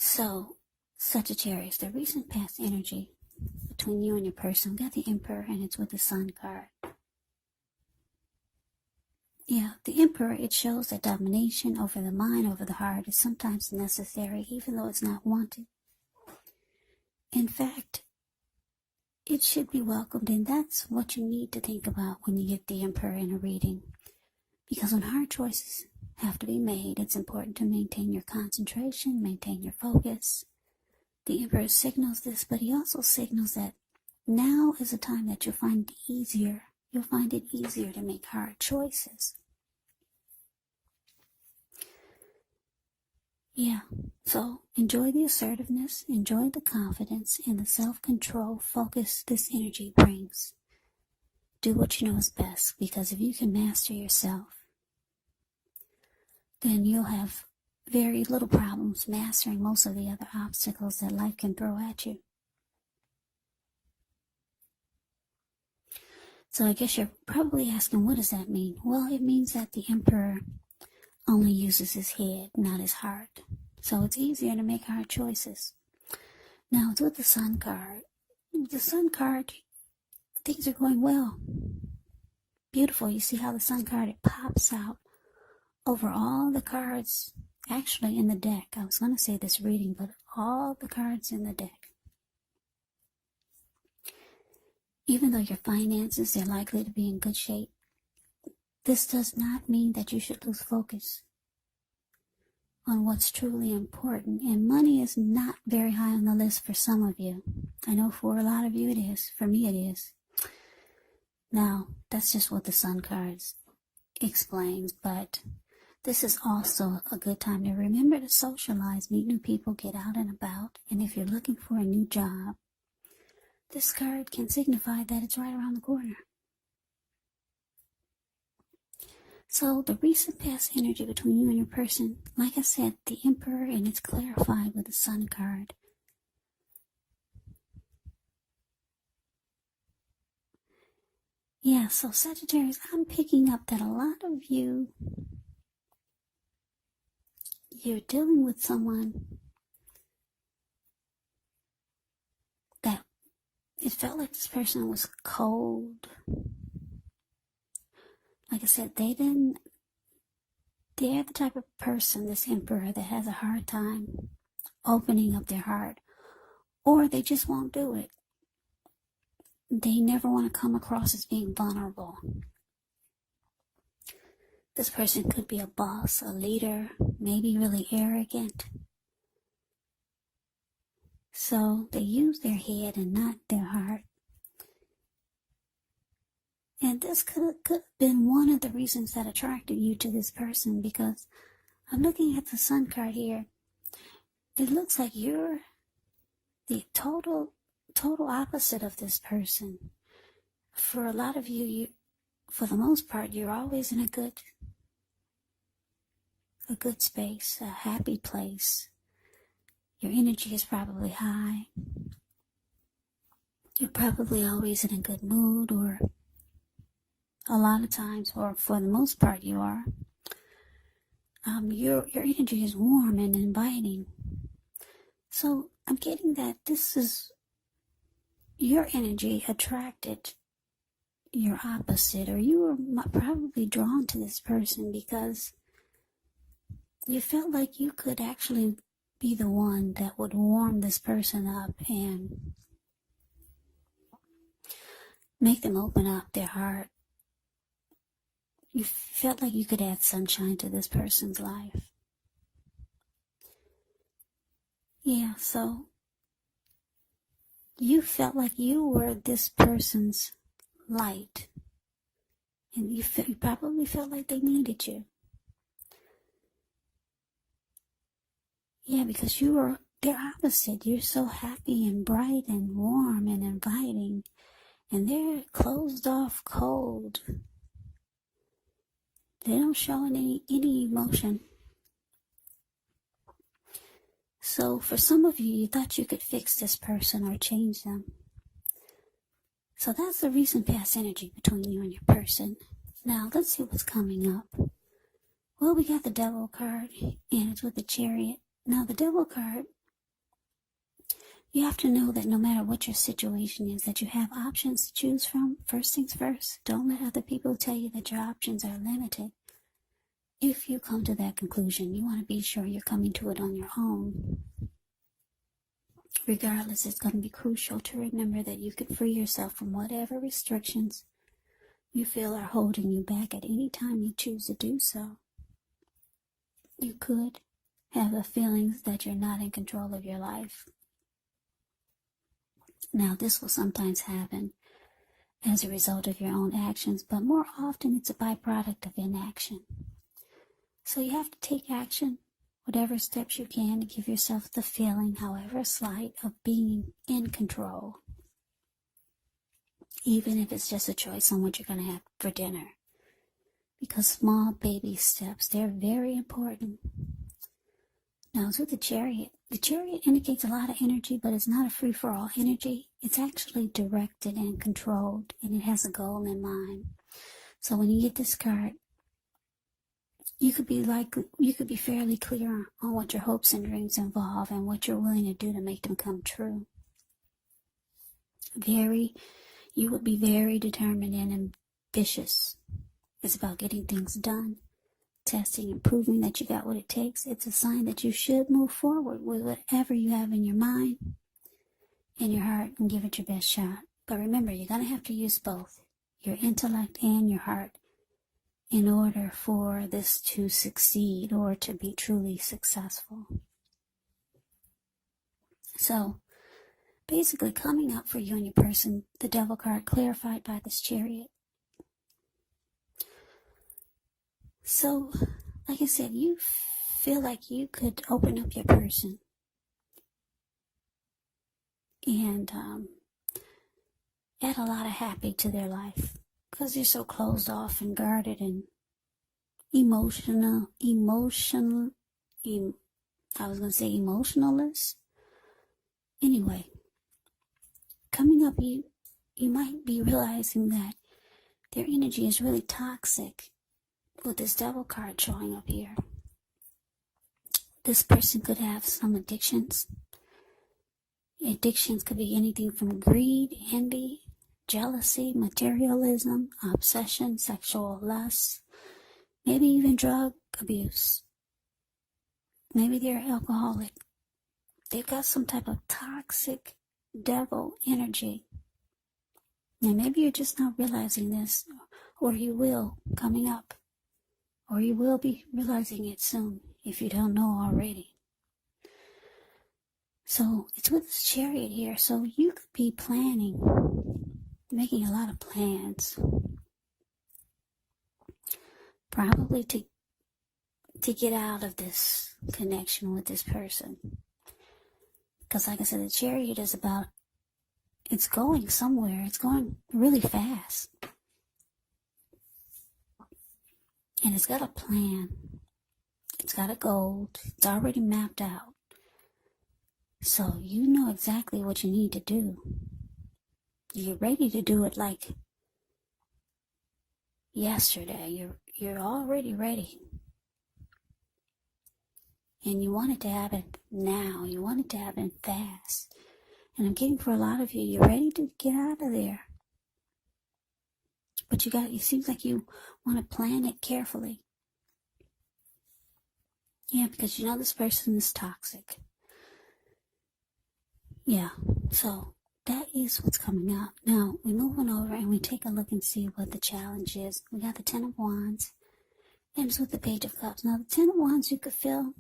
So, Sagittarius, the recent past energy between you and your person, we got the Emperor and it's with the Sun card. Yeah, the Emperor, it shows that domination over the mind, over the heart is sometimes necessary, even though it's not wanted. In fact, it should be welcomed, and that's what you need to think about when you get the Emperor in a reading. Because when hard choices have to be made, it's important to maintain your concentration, maintain your focus. The Emperor signals this, but he also signals that now is a time that you'll find it easier. You'll find it easier to make hard choices. Yeah, so enjoy the assertiveness, enjoy the confidence, and the self-control focus this energy brings. Do what you know is best, because if you can master yourself, then you'll have very little problems mastering most of the other obstacles that life can throw at you. So I guess you're probably asking, what does that mean? Well, it means that the Emperor only uses his head, not his heart. So it's easier to make hard choices. Now, with the Sun card, things are going well. Beautiful. You see how the Sun card, it pops out over all the cards, actually in the deck. I was going to say this reading, but all the cards in the deck. Even though your finances are likely to be in good shape, this does not mean that you should lose focus on what's truly important. And money is not very high on the list for some of you. I know for a lot of you it is. For me it is. Now, that's just what the Sun cards explains, but this is also a good time to remember to socialize, meet new people, get out and about. And if you're looking for a new job, this card can signify that it's right around the corner. So the recent past energy between you and your person, like I said, the Emperor, and it's clarified with the Sun card. Yeah, so Sagittarius, I'm picking up that a lot of you're dealing with someone that it felt like this person was cold. Like I said, they're the type of person, this Emperor, that has a hard time opening up their heart, or they just won't do it. They never want to come across as being vulnerable. This person could be a boss, a leader, maybe really arrogant. So they use their head and not their heart. And this could have been one of the reasons that attracted you to this person, because I'm looking at the Sun card here. It looks like you're the total opposite of this person. For a lot of you, for the most part, you're always in a good space, a happy place. Your energy is probably high. You're probably always in a good mood, or a lot of times, or for the most part you are. Your energy is warm and inviting. So I'm getting that this is your energy attracted your opposite, or you were probably drawn to this person because you felt like you could actually be the one that would warm this person up and make them open up their heart. You felt like you could add sunshine to this person's life. Yeah, so you felt like you were this person's light. And you probably felt like they needed you. Yeah, because you were their opposite. You're so happy and bright and warm and inviting. And they're closed off, cold. They don't show any emotion. So for some of you, you thought you could fix this person or change them. So that's the recent past energy between you and your person. Now, let's see what's coming up. Well, we got the Devil card, and it's with the Chariot. Now, the Devil card, You have to know that no matter what your situation is, that you have options to choose from. First things first, don't let other people tell you that your options are limited. If you come to that conclusion, you want to be sure you're coming to it on your own. Regardless, it's going to be crucial to remember that you can free yourself from whatever restrictions you feel are holding you back at any time you choose to do so. You could have the feelings that you're not in control of your life. Now, this will sometimes happen as a result of your own actions, but more often it's a byproduct of inaction. So you have to take action, whatever steps you can, to give yourself the feeling, however slight, of being in control. Even if it's just a choice on what you're going to have for dinner. Because small baby steps, they're very important. Now, it's with the Chariot. The Chariot indicates a lot of energy, but it's not a free-for-all energy. It's actually directed and controlled, and it has a goal in mind. So when you get this card, you could be fairly clear on what your hopes and dreams involve and what you're willing to do to make them come true. You would be very determined and ambitious. It's about getting things done, testing and proving that you got what it takes. It's a sign that you should move forward with whatever you have in your mind and your heart and give it your best shot. But remember, you're going to have to use both, your intellect and your heart, in order for this to succeed or to be truly successful. So, basically coming up for you and your person, the Devil card clarified by this Chariot. So, like I said, you feel like you could open up your person and add a lot of happy to their life because you're so closed off and guarded and emotionalist. Anyway, coming up, you might be realizing that their energy is really toxic with this Devil card showing up here. This person could have some addictions. Addictions could be anything from greed, envy, jealousy, materialism, obsession, sexual lust, maybe even drug abuse. Maybe they're alcoholic. They've got some type of toxic devil energy. And maybe you're just not realizing this, or you will coming up, or you will be realizing it soon if you don't know already. So it's with this Chariot here, so you could be planning, making a lot of plans, probably to get out of this connection with this person. Because like I said, the Chariot is about, it's going somewhere. It's going really fast. And it's got a plan. It's got a goal. It's already mapped out. So you know exactly what you need to do. You're ready to do it like yesterday. You're already ready. And you want it to happen now. You want it to happen fast. And I'm getting for a lot of you, you're ready to get out of there. But it seems like you want to plan it carefully. Yeah, because you know this person is toxic. Yeah, so that is what's coming up. Now, we move on over and we take a look and see what the challenge is. We got the Ten of Wands. And it's with the Page of Cups. Now, the Ten of Wands, you could feel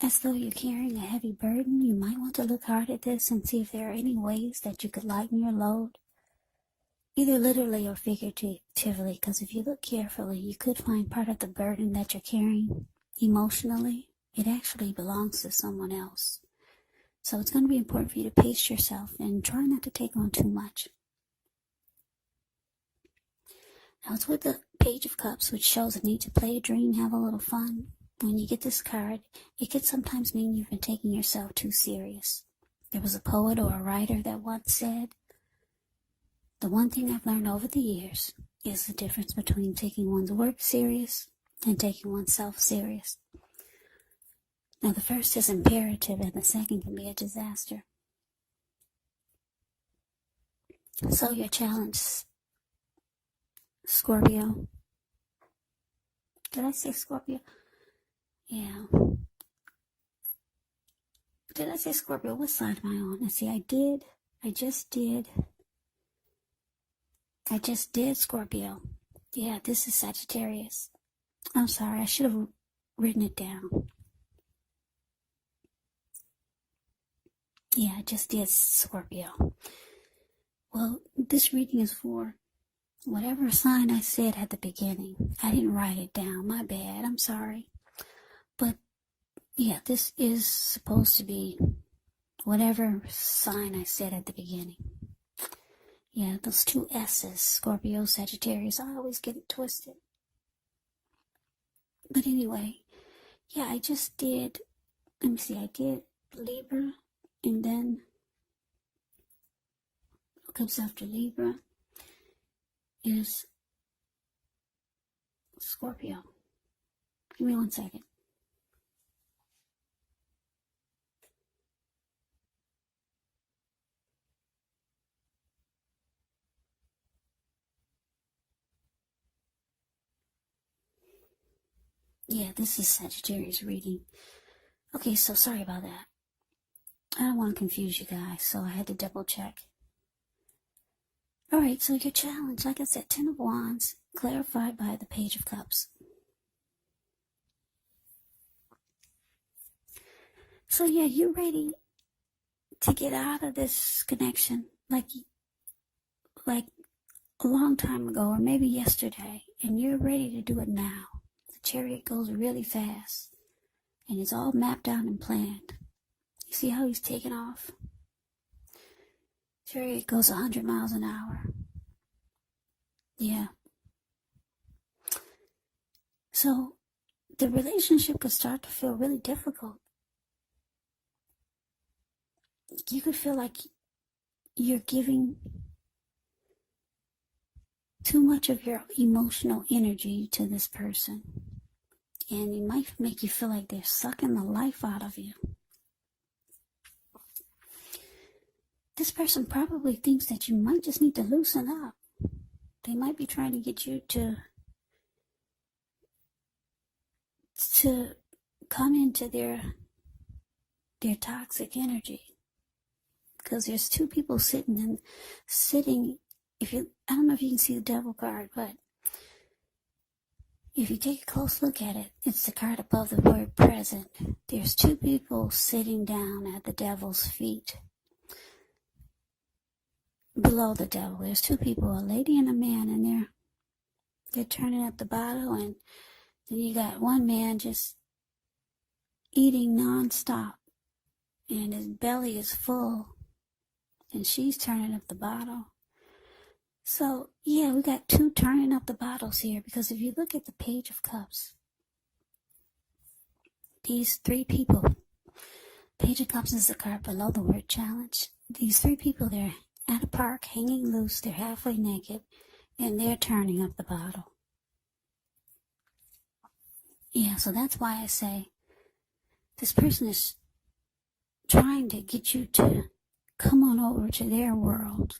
as though you're carrying a heavy burden. You might want to look hard at this and see if there are any ways that you could lighten your load, either literally or figuratively, because if you look carefully, you could find part of the burden that you're carrying emotionally, it actually belongs to someone else. So it's going to be important for you to pace yourself and try not to take on too much. Now it's with the Page of Cups, which shows a need to play a dream, have a little fun. When you get this card, it could sometimes mean you've been taking yourself too serious. There was a poet or a writer that once said, "The one thing I've learned over the years is the difference between taking one's work serious and taking oneself serious." Now the first is imperative and the second can be a disaster. So your challenge, Scorpio. Did I say Scorpio? Yeah. Did I say Scorpio? What side am I on? Let's see, I just did Scorpio. Yeah, this is Sagittarius. I'm sorry, I should have written it down. Yeah, I just did Scorpio. Well, this reading is for whatever sign I said at the beginning. I didn't write it down. My bad. I'm sorry. But yeah, this is supposed to be whatever sign I said at the beginning. Yeah, those two S's, Scorpio, Sagittarius, I always get it twisted. But anyway, yeah, I just did, let me see, I did Libra, and then what comes after Libra is Scorpio. Give me 1 second. Yeah, this is Sagittarius reading. Okay, so sorry about that. I don't want to confuse you guys, so I had to double check. Alright, so your challenge, like I said, 10 of Wands, clarified by the Page of Cups. So yeah, you're ready to get out of this connection like a long time ago, or maybe yesterday, and you're ready to do it now. The Chariot goes really fast, and it's all mapped out and planned. You see how he's taking off? Chariot goes 100 miles an hour. Yeah. So the relationship could start to feel really difficult. You could feel like you're giving too much of your emotional energy to this person, and it might make you feel like they're sucking the life out of you. This person probably thinks that you might just need to loosen up. They might be trying to get you to come into their toxic energy. Because there's two people sitting, I don't know if you can see the Devil card, but if you take a close look at it, it's the card above the word present. There's two people sitting down at the Devil's feet. Below the Devil, there's two people, a lady and a man, and they're turning up the bottle, and then you got one man just eating non-stop, and his belly is full, and she's turning up the bottle. So, yeah, we got two turning up the bottles here, because if you look at the Page of Cups, these three people, Page of Cups is the card below the word challenge. These three people, they're at a park, hanging loose, they're halfway naked, and they're turning up the bottle. Yeah, so that's why I say this person is trying to get you to come on over to their world,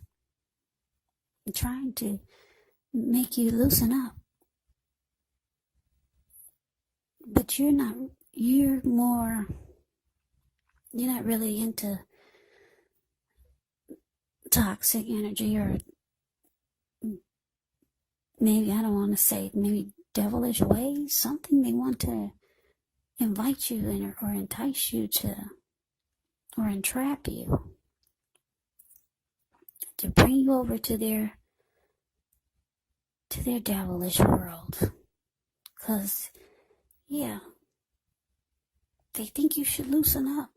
and trying to make you loosen up. But you're not really into toxic energy, or maybe, I don't want to say, maybe devilish ways, something they want to invite you in, or entice you to, or entrap you, to bring you over to their devilish world. Because, yeah, they think you should loosen up.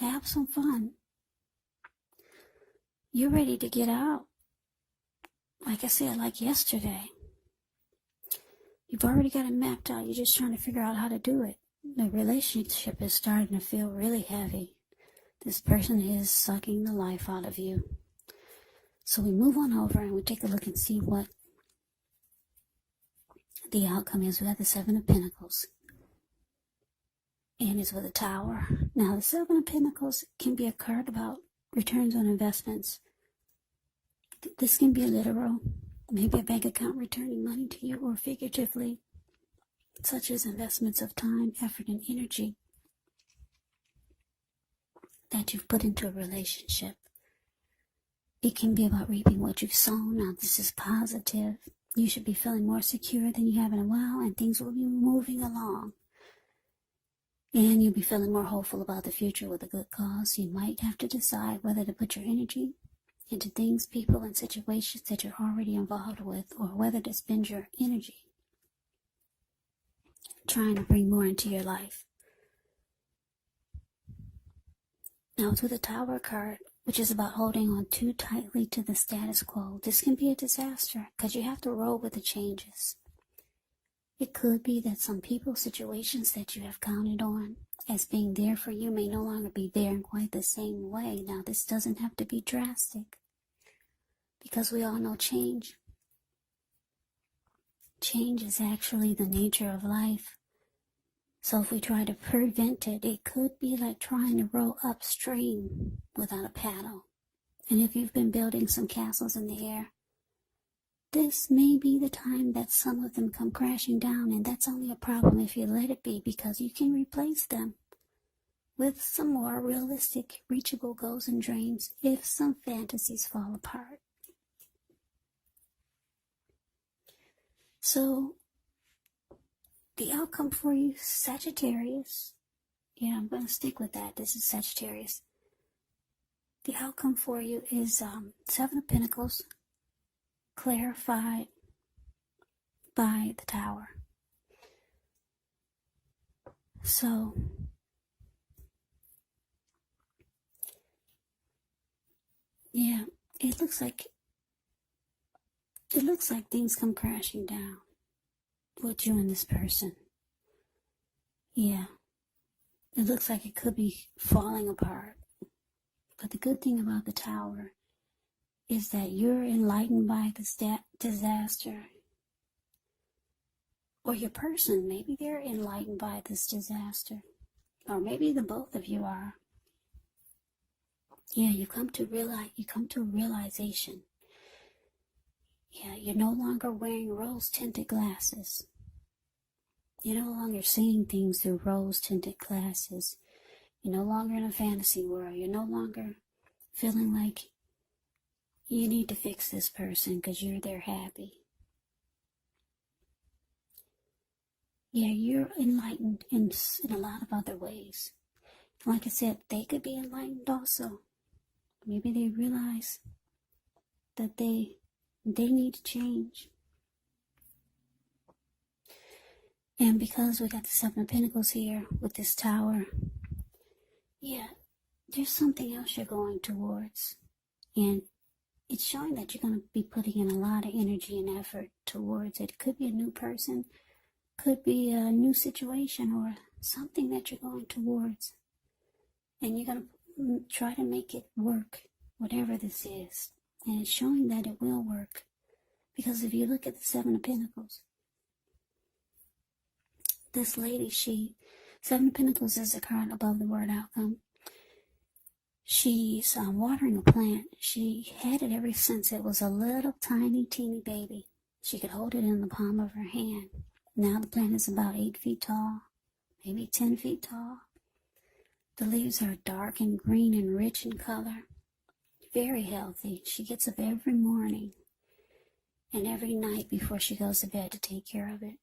Have some fun. You're ready to get out. Like I said, like yesterday. You've already got it mapped out. You're just trying to figure out how to do it. The relationship is starting to feel really heavy. This person is sucking the life out of you. So we move on over and we take a look and see what the outcome is. We got the Seven of Pentacles. And it's with a Tower. Now, the Seven of Pentacles can be a card about returns on investments. This can be literal, maybe a bank account returning money to you, or figuratively, such as investments of time, effort, and energy that you've put into a relationship. It can be about reaping what you've sown. Now, this is positive. You should be feeling more secure than you have in a while, and things will be moving along. And you'll be feeling more hopeful about the future with a good cause. You might have to decide whether to put your energy into things, people, and situations that you're already involved with, or whether to spend your energy trying to bring more into your life. Now, it's with the Tower card, which is about holding on too tightly to the status quo. This can be a disaster because you have to roll with the changes. It could be that some people, situations that you have counted on as being there for you may no longer be there in quite the same way. Now, this doesn't have to be drastic because we all know change. Change is actually the nature of life. So if we try to prevent it, it could be like trying to row upstream without a paddle. And if you've been building some castles in the air, this may be the time that some of them come crashing down, and that's only a problem if you let it be, because you can replace them with some more realistic, reachable goals and dreams if some fantasies fall apart. So, the outcome for you, Sagittarius. Yeah, I'm going to stick with that. This is Sagittarius. The outcome for you is Seven of Pentacles, clarified by the Tower. So, yeah, it looks like things come crashing down with you and this person. Yeah, it looks like it could be falling apart. But the good thing about the Tower is that you're enlightened by this disaster. Or your person, maybe they're enlightened by this disaster. Or maybe the both of you are. Yeah, you come to a realization. Yeah, you're no longer wearing rose-tinted glasses. You're no longer seeing things through rose-tinted glasses. You're no longer in a fantasy world. You're no longer feeling like you need to fix this person because you're their happy. Yeah, you're enlightened in a lot of other ways. Like I said, they could be enlightened also. Maybe they realize that they need to change. And because we got the Seven of Pentacles here with this Tower, yeah, there's something else you're going towards. And it's showing that you're going to be putting in a lot of energy and effort towards it. It could be a new person, could be a new situation, or something that you're going towards. And you're going to try to make it work, whatever this is. And it's showing that it will work. Because if you look at the Seven of Pentacles, this lady, Seven of Pentacles is a card above the word outcome. She's watering a plant. She had it ever since it was a little tiny, teeny baby. She could hold it in the palm of her hand. Now the plant is about 8 feet tall, maybe 10 feet tall. The leaves are dark and green and rich in color. Very healthy. She gets up every morning and every night before she goes to bed to take care of it.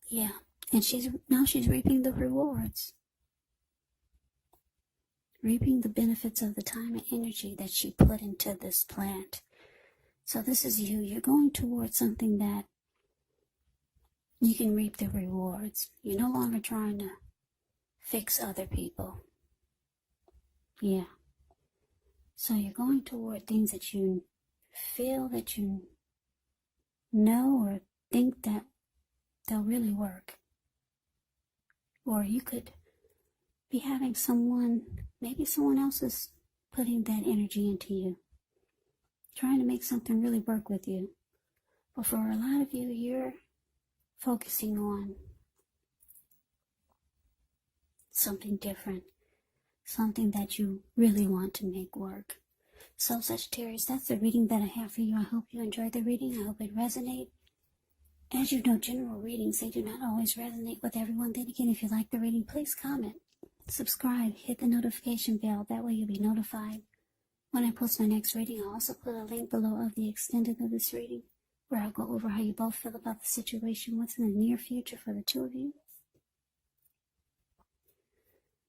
Yeah, and now she's reaping the rewards. Reaping the benefits of the time and energy that she put into this plant. So this is you. You're going towards something that you can reap the rewards. You're no longer trying to fix other people. Yeah. So you're going toward things that you feel that you know or think that they'll really work. Or you could be having maybe someone else is putting that energy into you, trying to make something really work with you. But for a lot of you, you're focusing on something different, something that you really want to make work. So Sagittarius, that's the reading that I have for you. I hope you enjoyed the reading. I hope it resonated. As you know, general readings, they do not always resonate with everyone. Then again, if you like the reading, please comment, subscribe, hit the notification bell. That way you'll be notified when I post my next reading. I'll also put a link below of the extended of this reading, where I'll go over how you both feel about the situation, what's in the near future for the two of you,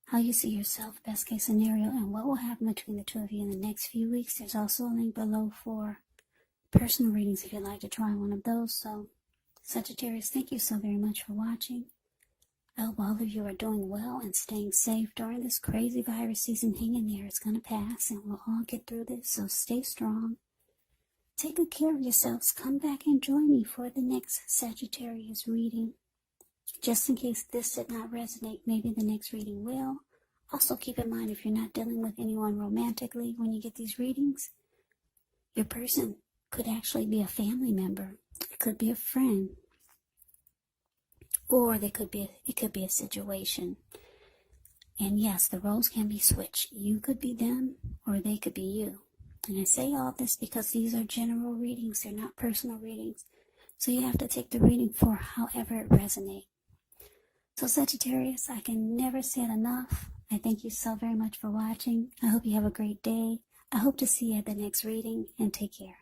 how you see yourself, best case scenario, and what will happen between the two of you in the next few weeks. There's also a link below for personal readings if you'd like to try one of those. So, Sagittarius, thank you so very much for watching. I hope all of you are doing well and staying safe during this crazy virus season. Hang in there. It's going to pass, and we'll all get through this, so stay strong. Take good care of yourselves. Come back and join me for the next Sagittarius reading. Just in case this did not resonate, maybe the next reading will. Also keep in mind, if you're not dealing with anyone romantically when you get these readings, your person could actually be a family member. It could be a friend. Or it could be a situation. And yes, the roles can be switched. You could be them, or they could be you. And I say all this because these are general readings. They're not personal readings. So you have to take the reading for however it resonates. So Sagittarius, I can never say it enough. I thank you so very much for watching. I hope you have a great day. I hope to see you at the next reading, and take care.